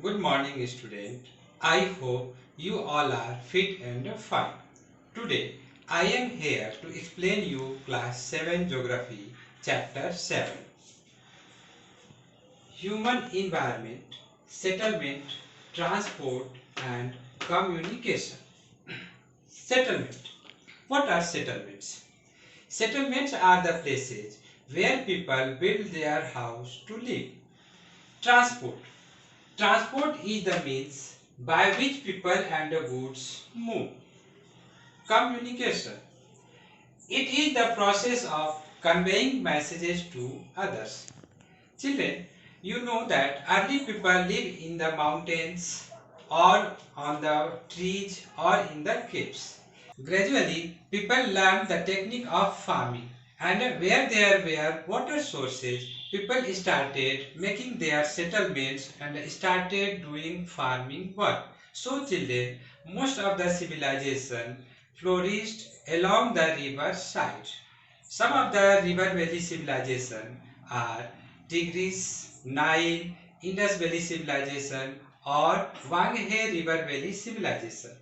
Good morning, student. I hope you all are fit and fine. Today, I am here to explain you class 7 geography chapter 7. Human environment, settlement, transport and communication. Settlement. What are settlements? Settlements are the places where people build their house to live. Transport. Transport is the means by which people and goods move. Communication. It is the process of conveying messages to others. Children, you know that early people live in the mountains or on the trees or in the caves. Gradually, people learned the technique of farming, and where there were water sources, people started making their settlements and started doing farming work. So, children, most of the civilization flourished along the river side. Some of the river valley civilization are Tigris, Nile, Indus Valley civilization or Wanghe River Valley civilization.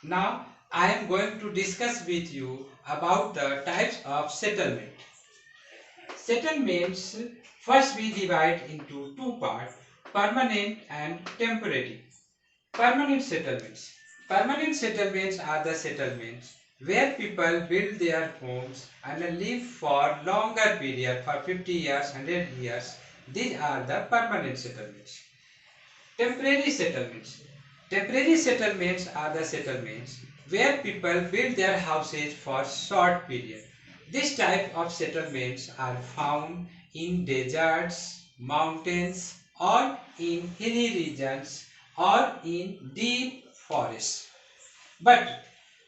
Now I am going to discuss with you about the types of settlement. Settlements, first we divide into two parts, permanent and temporary. Permanent settlements. Permanent settlements are the settlements where people build their homes and live for longer period, for 50 years, 100 years. These are the permanent settlements. Temporary settlements. Temporary settlements are the settlements where people build their houses for short period. This type of settlements are found in deserts, mountains or in hilly regions or in deep forests. But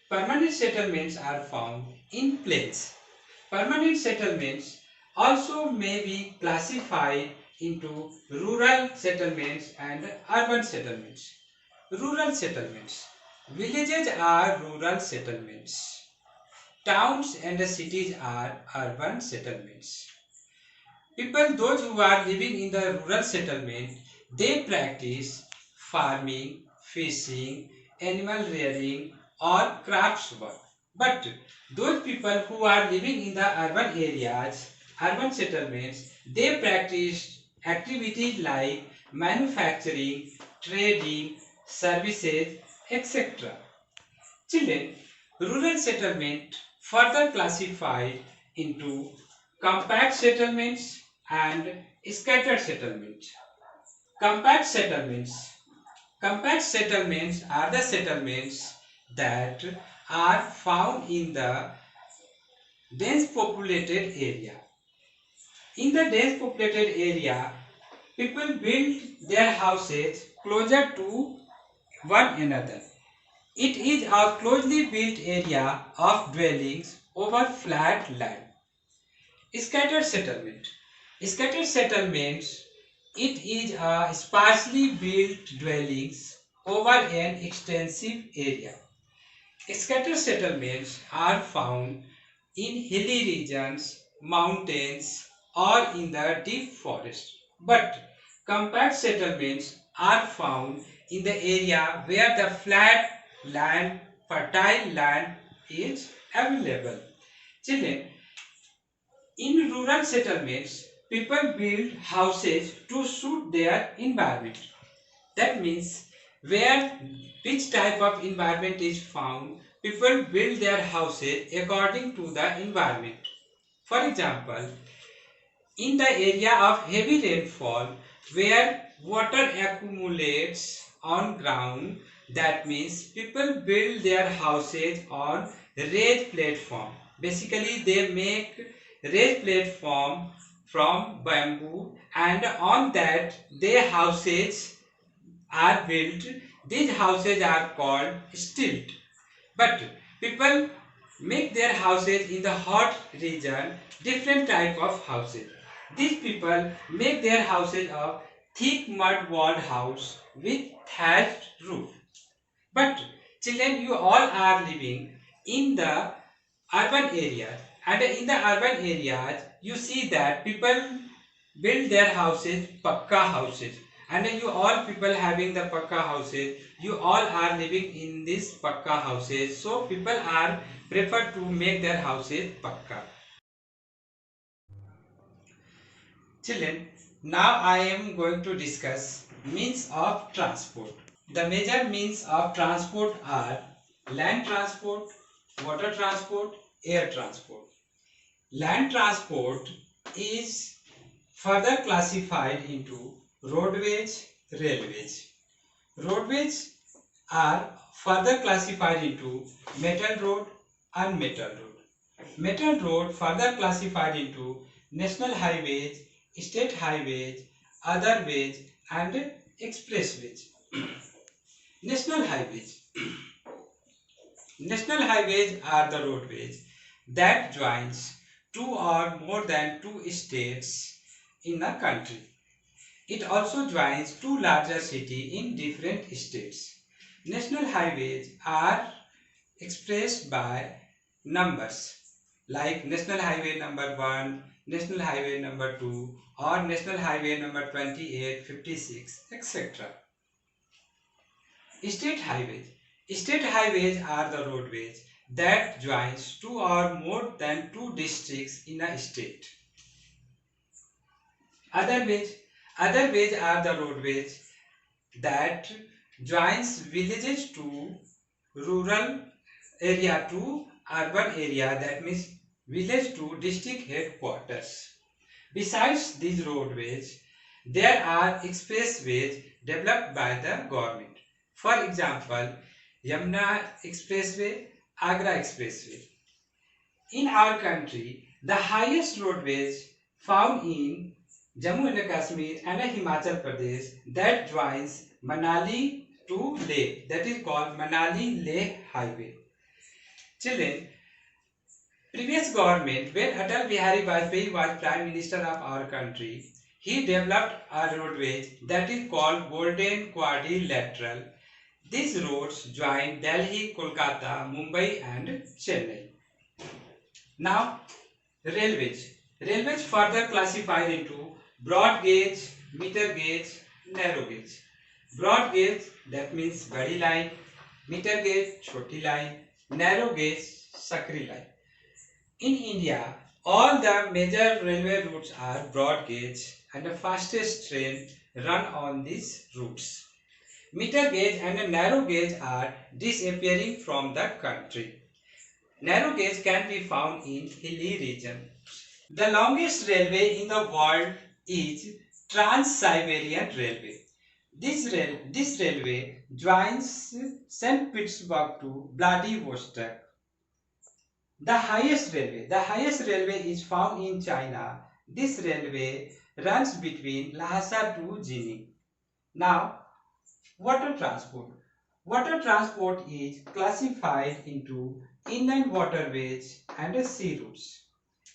permanent settlements are found in plains. Permanent settlements also may be classified into rural settlements and urban settlements. Rural settlements. Villages are rural settlements. Towns and cities are urban settlements. People, those who are living in the rural settlement, they practice farming, fishing, animal rearing or crafts work. But those people who are living in the urban areas, urban settlements, they practice activities like manufacturing, trading, services, etc. Children, rural settlement further classified into compact settlements and scattered settlements. Compact settlements. Compact settlements are the settlements that are found in the dense populated area. In the dense populated area, people build their houses closer to one another. It is a closely built area of dwellings over flat land. Scattered settlement. Scattered settlements, it is a sparsely built dwellings over an extensive area. Scattered settlements are found in hilly regions, mountains or in the deep forest. But compact settlements are found in the area where the flat land, fertile land is available. Children, in rural settlements, people build houses to suit their environment. That means where which type of environment is found, people build their houses according to the environment. For example, in the area of heavy rainfall where water accumulates on ground, that means people build their houses on raised platform. Basically, they make raised platform from bamboo and on that their houses are built. These houses are called stilt. But people make their houses in the hot region, different type of houses. These people make their houses of thick mud walled house with thatched roof. But children, you all are living in the urban areas, and in the urban areas you see that people build their houses pakka houses, and you all people having the pakka houses, you all are living in these pakka houses, so people are prefer to make their houses pakka. Children, now I am going to discuss means of transport. The major means of transport are land transport, water transport, air transport. Land transport is further classified into roadways, railways. Roadways are further classified into metal road, unmetal road. Metal road further classified into national highways, state highways, other ways and expressways. National highways. National highways are the roadways that joins two or more than two states in a country. It also joins two larger cities in different states. National highways are expressed by numbers like National Highway number 1, National Highway number 2 or National Highway number 28, 56, etc. State highways. State highways are the roadways that joins two or more than two districts in a state. Other ways. Other ways are the roadways that joins villages to rural area to urban area, that means village to district headquarters. Besides these roadways, there are expressways developed by the government. For example, Yamuna Expressway, Agra Expressway. In our country, the highest roadways found in Jammu and Kashmir and Himachal Pradesh that joins Manali to Leh, that is called Manali Leh Highway. Children, previous government, when Atal Bihari Vajpayee was Prime Minister of our country, he developed a roadway that is called Golden Quadrilateral. These roads join Delhi, Kolkata, Mumbai and Chennai. Now, railways. Railways further classified into broad gauge, meter gauge, narrow gauge. Broad gauge, that means badi line, meter gauge, choti line, narrow gauge, sakri line. In India, all the major railway routes are broad gauge and the fastest train run on these routes. Meter gauge and narrow gauge are disappearing from the country. Narrow gauge can be found in hilly region. The longest railway in the world is Trans-Siberian Railway. This railway joins St. Petersburg to Vladivostok. The highest railway is found in China. This railway runs between Lhasa to Jining. Now, water transport. Water transport is classified into inland waterways and sea routes.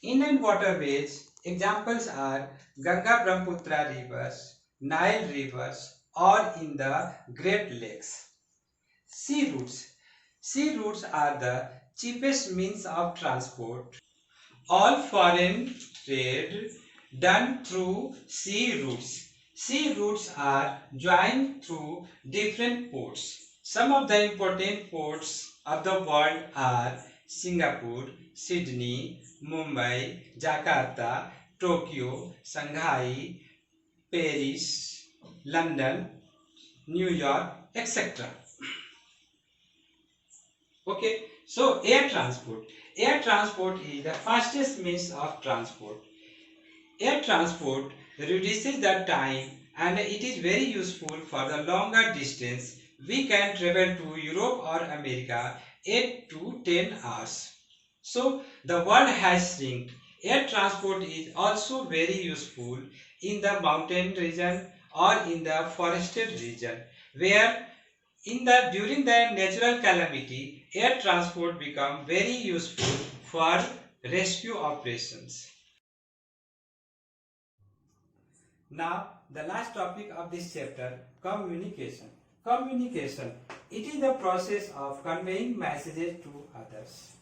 Inland waterways examples are Ganga Brahmaputra rivers, Nile rivers, or in the Great Lakes. Sea routes. Sea routes are the cheapest means of transport. All foreign trade done through sea routes. Sea routes are joined through different ports. Some of the important ports of the world are Singapore, Sydney, Mumbai, Jakarta, Tokyo, Shanghai, Paris, London, New York, etc. Okay, so air transport. Air transport is the fastest means of transport. Air transport reduces the time and it is very useful for the longer distance. We can travel to Europe or America 8 to 10 hours. So the world has shrunk. Air transport is also very useful in the mountain region or in the forested region where during the natural calamity, air transport become very useful for rescue operations. Now, the last topic of this chapter, communication. Communication, it is the process of conveying messages to others.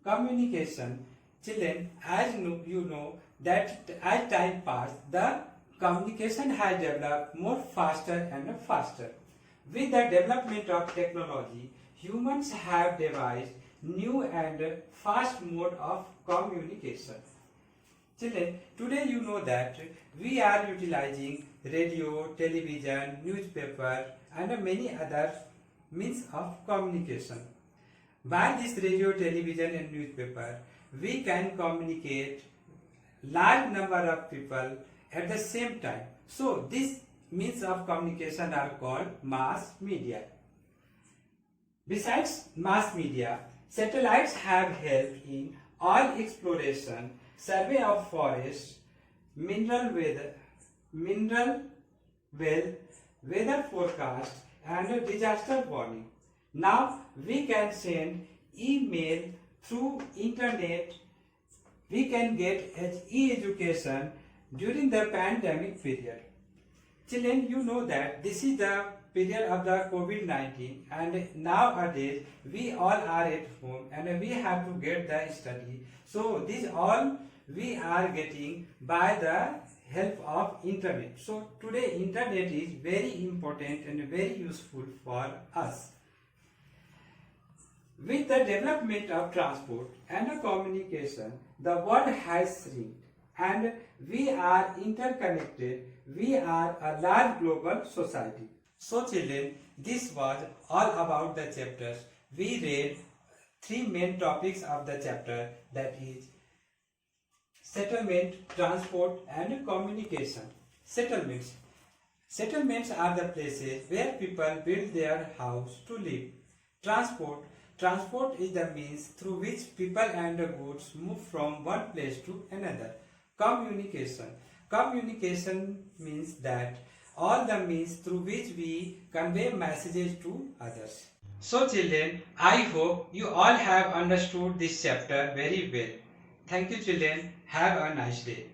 Communication, children, as you know that as time passes, the communication has developed more faster and faster. With the development of technology, humans have devised new and fast mode of communication. Children, today you know that we are utilizing radio, television, newspaper and many other means of communication. By this radio, television and newspaper, we can communicate large number of people at the same time. So these means of communication are called mass media. Besides mass media, satellites have helped in oil exploration, survey of forests, mineral wealth, weather forecast and disaster warning. Now we can send email through internet. We can get e-education during the pandemic period. Children, you know that this is the period of the COVID-19 and nowadays we all are at home and we have to get the study. So this all we are getting by the help of internet. So today internet is very important and very useful for us. With the development of transport and communication, the world has shrunk and we are interconnected. We are a large global society. So children, this was all about the chapters. We read three main topics of the chapter, that is settlement, transport and communication. Settlements. Settlements are the places where people build their house to live. Transport. Transport is the means through which people and goods move from one place to another. Communication. Communication means that all the means through which we convey messages to others. So children, I hope you all have understood this chapter very well. Thank you children. Have a nice day.